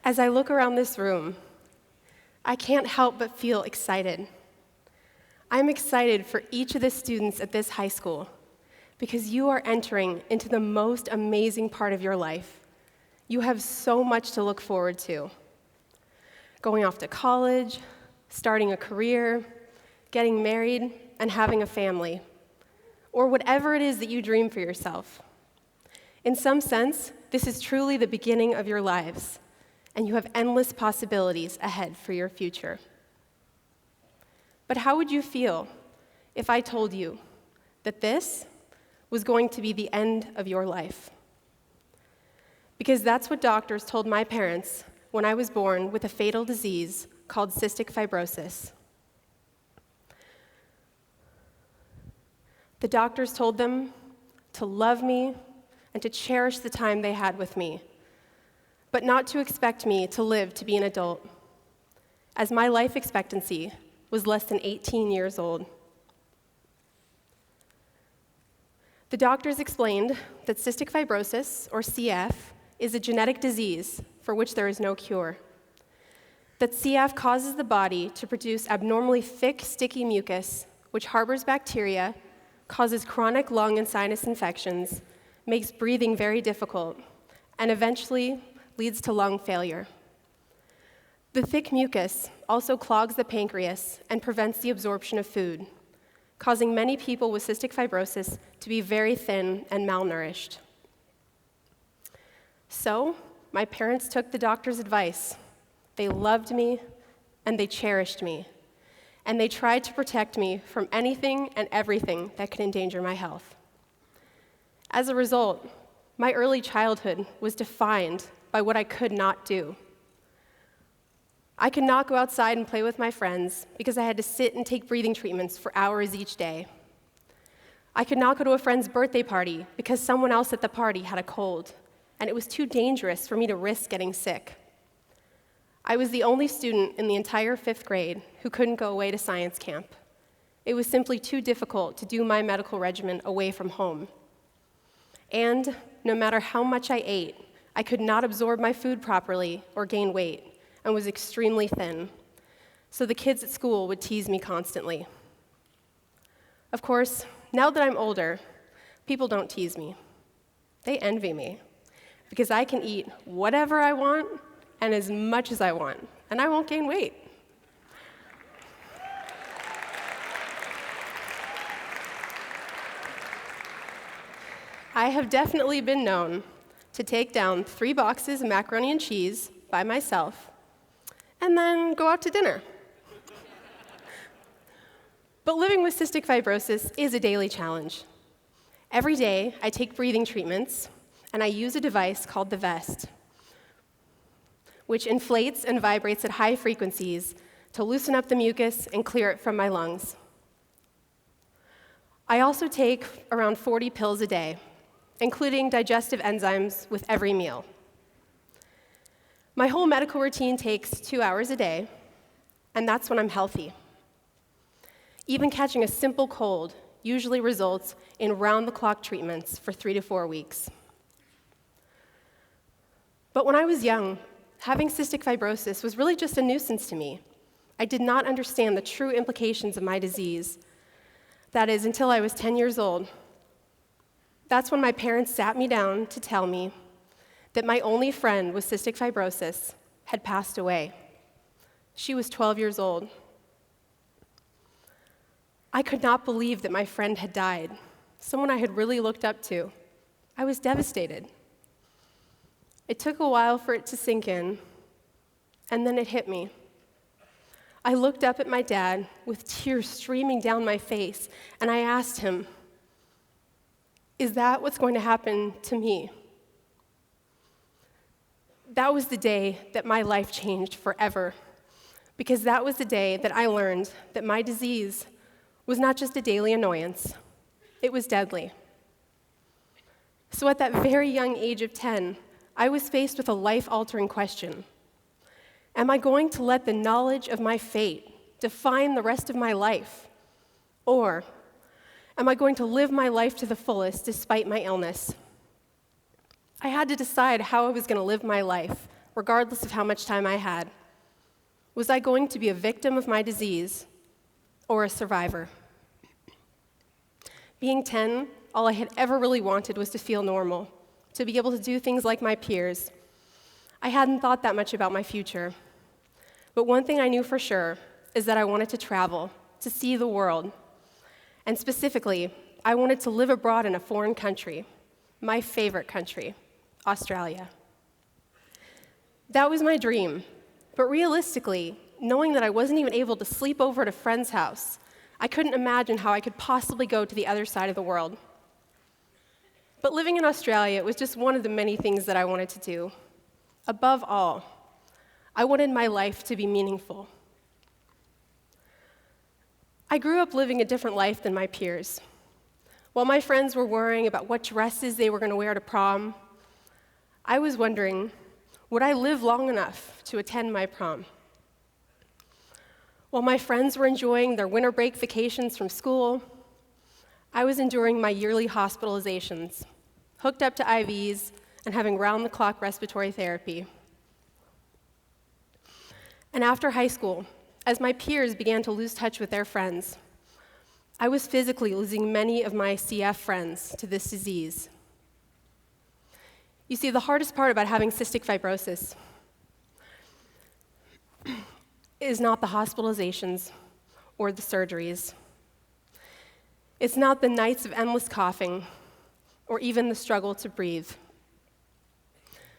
As I look around this room, I can't help but feel excited. I'm excited for each of the students at this high school because you are entering into the most amazing part of your life. You have so much to look forward to. Going off to college, starting a career, getting married, and having a family, or whatever it is that you dream for yourself. In some sense, this is truly the beginning of your lives, and you have endless possibilities ahead for your future. But how would you feel if I told you that this was going to be the end of your life? Because that's what doctors told my parents when I was born with a fatal disease called cystic fibrosis. The doctors told them to love me and to cherish the time they had with me, but not to expect me to live to be an adult, as my life expectancy was less than 18 years old. The doctors explained that cystic fibrosis, or CF, is a genetic disease for which there is no cure. That CF causes the body to produce abnormally thick, sticky mucus, which harbors bacteria, causes chronic lung and sinus infections, makes breathing very difficult, and eventually leads to lung failure. The thick mucus also clogs the pancreas and prevents the absorption of food, causing many people with cystic fibrosis to be very thin and malnourished. So, my parents took the doctor's advice. They loved me, and they cherished me, and they tried to protect me from anything and everything that could endanger my health. As a result, my early childhood was defined by what I could not do. I could not go outside and play with my friends because I had to sit and take breathing treatments for hours each day. I could not go to a friend's birthday party because someone else at the party had a cold, and it was too dangerous for me to risk getting sick. I was the only student in the entire 5th grade who couldn't go away to science camp. It was simply too difficult to do my medical regimen away from home. And no matter how much I ate, I could not absorb my food properly or gain weight, and was extremely thin. So the kids at school would tease me constantly. Of course, now that I'm older, people don't tease me. They envy me, because I can eat whatever I want and as much as I want, and I won't gain weight. I have definitely been known to take down 3 boxes of macaroni and cheese by myself and then go out to dinner. But living with cystic fibrosis is a daily challenge. Every day, I take breathing treatments, and I use a device called the vest, which inflates and vibrates at high frequencies to loosen up the mucus and clear it from my lungs. I also take around 40 pills a day, including digestive enzymes with every meal. My whole medical routine takes 2 hours a day, and that's when I'm healthy. Even catching a simple cold usually results in round-the-clock treatments for 3 to 4 weeks. But when I was young, having cystic fibrosis was really just a nuisance to me. I did not understand the true implications of my disease. That is, until I was 10 years old. That's when my parents sat me down to tell me that my only friend with cystic fibrosis had passed away. She was 12 years old. I could not believe that my friend had died, someone I had really looked up to. I was devastated. It took a while for it to sink in, and then it hit me. I looked up at my dad with tears streaming down my face, and I asked him, "Is that what's going to happen to me?" That was the day that my life changed forever, because that was the day that I learned that my disease was not just a daily annoyance, it was deadly. So at that very young age of 10, I was faced with a life-altering question. Am I going to let the knowledge of my fate define the rest of my life? Or am I going to live my life to the fullest despite my illness? I had to decide how I was going to live my life, regardless of how much time I had. Was I going to be a victim of my disease or a survivor? Being 10, all I had ever really wanted was to feel normal, to be able to do things like my peers. I hadn't thought that much about my future. But one thing I knew for sure is that I wanted to travel, to see the world. And specifically, I wanted to live abroad in a foreign country, my favorite country, Australia. That was my dream. But realistically, knowing that I wasn't even able to sleep over at a friend's house, I couldn't imagine how I could possibly go to the other side of the world. But living in Australia was just one of the many things that I wanted to do. Above all, I wanted my life to be meaningful. I grew up living a different life than my peers. While my friends were worrying about what dresses they were going to wear to prom, I was wondering, would I live long enough to attend my prom? While my friends were enjoying their winter break vacations from school, I was enduring my yearly hospitalizations, hooked up to IVs, and having round-the-clock respiratory therapy. And after high school, as my peers began to lose touch with their friends, I was physically losing many of my CF friends to this disease. You see, the hardest part about having cystic fibrosis is not the hospitalizations or the surgeries. It's not the nights of endless coughing or even the struggle to breathe.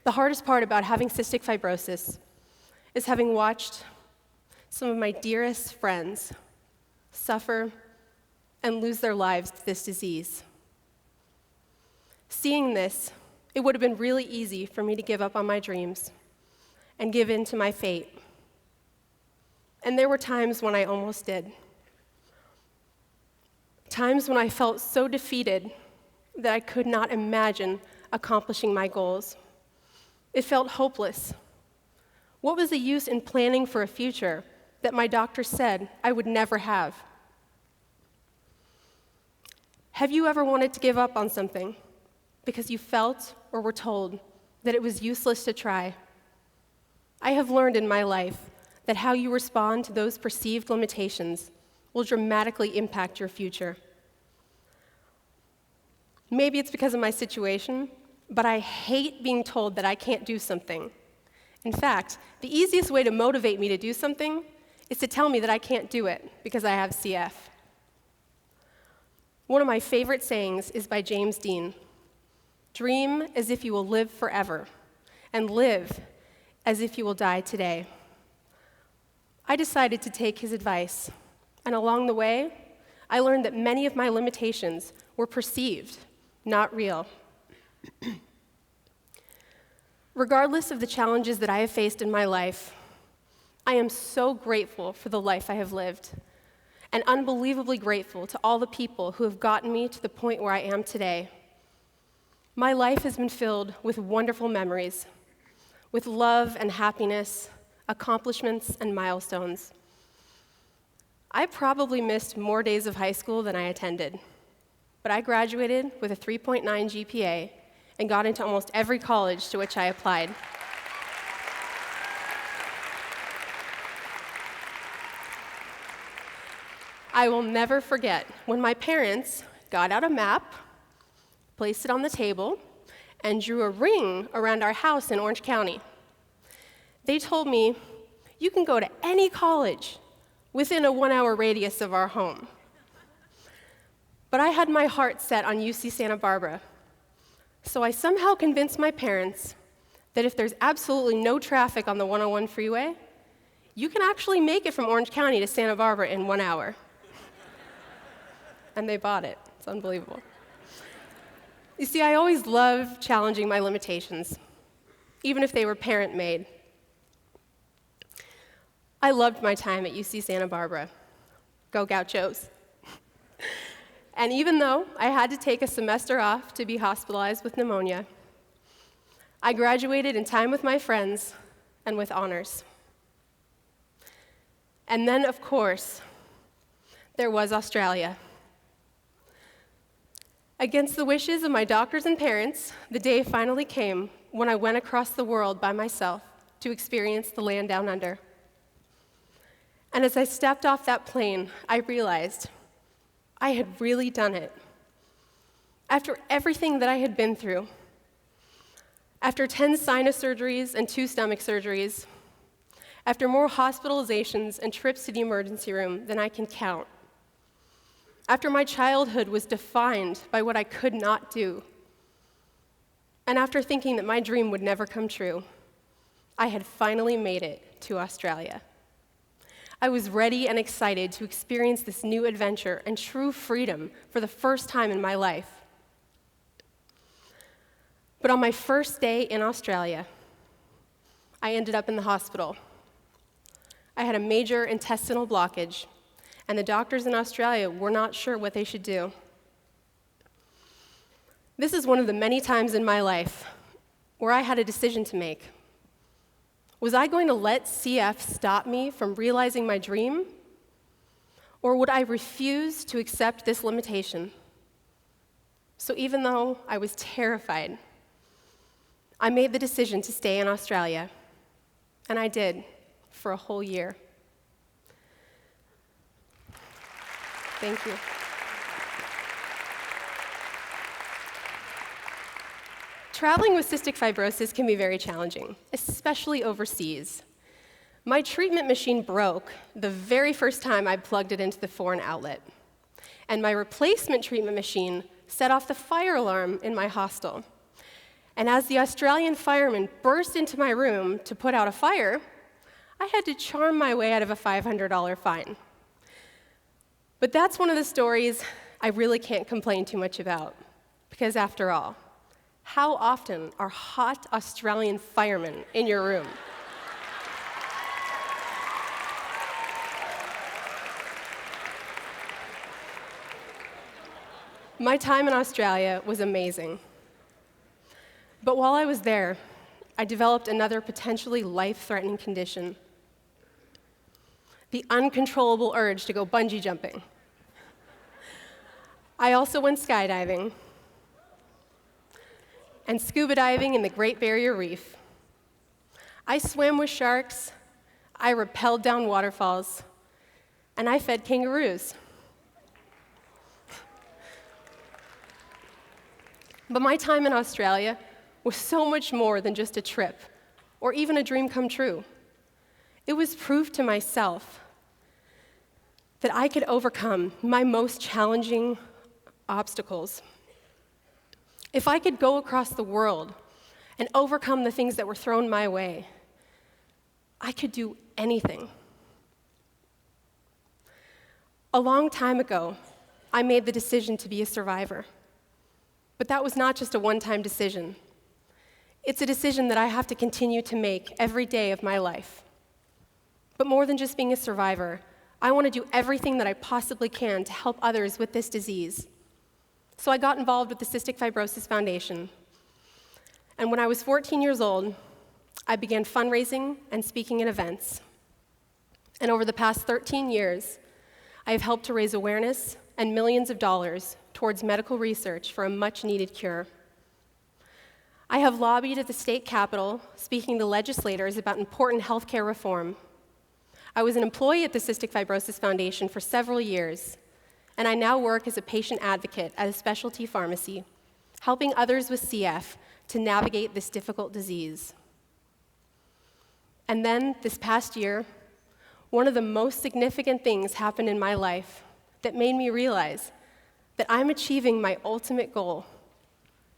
The hardest part about having cystic fibrosis is having watched some of my dearest friends suffer and lose their lives to this disease. Seeing this, it would have been really easy for me to give up on my dreams and give in to my fate. And there were times when I almost did. Times when I felt so defeated that I could not imagine accomplishing my goals. It felt hopeless. What was the use in planning for a future that my doctor said I would never have? Have you ever wanted to give up on something because you felt or were told that it was useless to try? I have learned in my life that how you respond to those perceived limitations will dramatically impact your future. Maybe it's because of my situation, but I hate being told that I can't do something. In fact, the easiest way to motivate me to do something is to tell me that I can't do it because I have CF. One of my favorite sayings is by James Dean: "Dream as if you will live forever, and live as if you will die today." I decided to take his advice, and along the way, I learned that many of my limitations were perceived, not real. Regardless of the challenges that I have faced in my life, I am so grateful for the life I have lived, and unbelievably grateful to all the people who have gotten me to the point where I am today. My life has been filled with wonderful memories, with love and happiness, accomplishments and milestones. I probably missed more days of high school than I attended, but I graduated with a 3.9 GPA and got into almost every college to which I applied. I will never forget when my parents got out a map, placed it on the table, and drew a ring around our house in Orange County. They told me, "You can go to any college within a 1-hour radius of our home." But I had my heart set on UC Santa Barbara, so I somehow convinced my parents that if there's absolutely no traffic on the 101 freeway, you can actually make it from Orange County to Santa Barbara in 1 hour. And they bought it. It's unbelievable. You see, I always love challenging my limitations, even if they were parent-made. I loved my time at UC Santa Barbara. Go Gauchos. And even though I had to take a semester off to be hospitalized with pneumonia, I graduated in time with my friends and with honors. And then, of course, there was Australia. Against the wishes of my doctors and parents, the day finally came when I went across the world by myself to experience the land down under. And as I stepped off that plane, I realized I had really done it. After everything that I had been through, after 10 sinus surgeries and 2 stomach surgeries, after more hospitalizations and trips to the emergency room than I can count, after my childhood was defined by what I could not do, and after thinking that my dream would never come true, I had finally made it to Australia. I was ready and excited to experience this new adventure and true freedom for the first time in my life. But on my first day in Australia, I ended up in the hospital. I had a major intestinal blockage, and the doctors in Australia were not sure what they should do. This is one of the many times in my life where I had a decision to make. Was I going to let CF stop me from realizing my dream? Or would I refuse to accept this limitation? So even though I was terrified, I made the decision to stay in Australia, and I did for a whole year. Thank you. Traveling with cystic fibrosis can be very challenging, especially overseas. My treatment machine broke the very first time I plugged it into the foreign outlet, and my replacement treatment machine set off the fire alarm in my hostel. And as the Australian firemen burst into my room to put out a fire, I had to charm my way out of a $500 fine. But that's one of the stories I really can't complain too much about, because after all, how often are hot Australian firemen in your room? My time in Australia was amazing. But while I was there, I developed another potentially life-threatening condition: the uncontrollable urge to go bungee jumping. I also went skydiving and scuba diving in the Great Barrier Reef. I swam with sharks, I rappelled down waterfalls, and I fed kangaroos. But my time in Australia was so much more than just a trip or even a dream come true. It was proof to myself that I could overcome my most challenging obstacles. If I could go across the world and overcome the things that were thrown my way, I could do anything. A long time ago, I made the decision to be a survivor. But that was not just a one-time decision. It's a decision that I have to continue to make every day of my life. But more than just being a survivor, I want to do everything that I possibly can to help others with this disease. So I got involved with the Cystic Fibrosis Foundation. And when I was 14 years old, I began fundraising and speaking at events. And over the past 13 years, I have helped to raise awareness and millions of dollars towards medical research for a much-needed cure. I have lobbied at the state capitol, speaking to legislators about important healthcare reform. I was an employee at the Cystic Fibrosis Foundation for several years, and I now work as a patient advocate at a specialty pharmacy, helping others with CF to navigate this difficult disease. And then, this past year, one of the most significant things happened in my life that made me realize that I'm achieving my ultimate goal: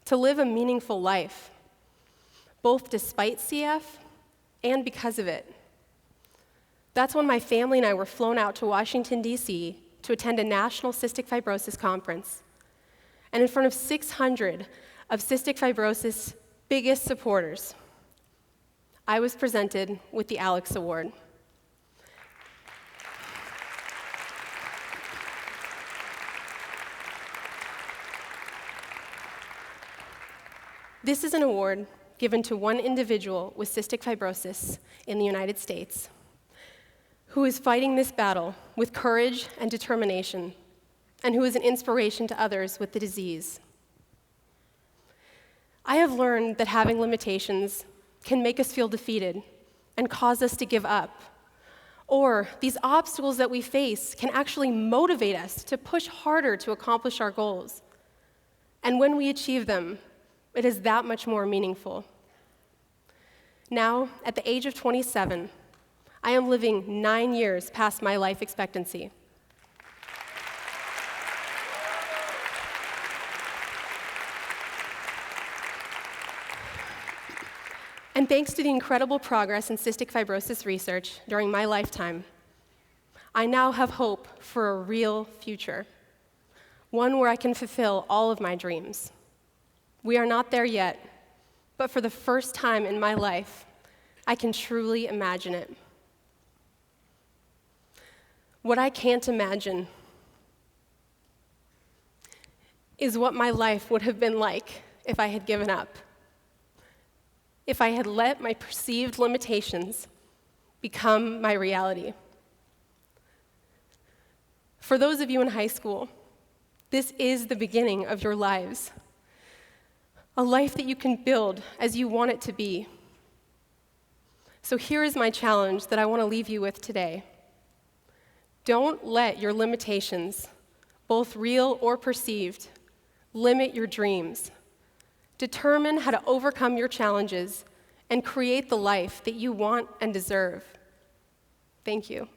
to live a meaningful life, both despite CF and because of it. That's when my family and I were flown out to Washington, D.C. to attend a national cystic fibrosis conference. And in front of 600 of cystic fibrosis' biggest supporters, I was presented with the Alex Award. This is an award given to one individual with cystic fibrosis in the United States who is fighting this battle with courage and determination, and who is an inspiration to others with the disease. I have learned that having limitations can make us feel defeated and cause us to give up. Or these obstacles that we face can actually motivate us to push harder to accomplish our goals. And when we achieve them, it is that much more meaningful. Now, at the age of 27, I am living 9 years past my life expectancy. And thanks to the incredible progress in cystic fibrosis research during my lifetime, I now have hope for a real future, one where I can fulfill all of my dreams. We are not there yet, but for the first time in my life, I can truly imagine it. What I can't imagine is what my life would have been like if I had given up. If I had let my perceived limitations become my reality. For those of you in high school, this is the beginning of your lives. A life that you can build as you want it to be. So here is my challenge that I want to leave you with today. Don't let your limitations, both real or perceived, limit your dreams. Determine how to overcome your challenges and create the life that you want and deserve. Thank you.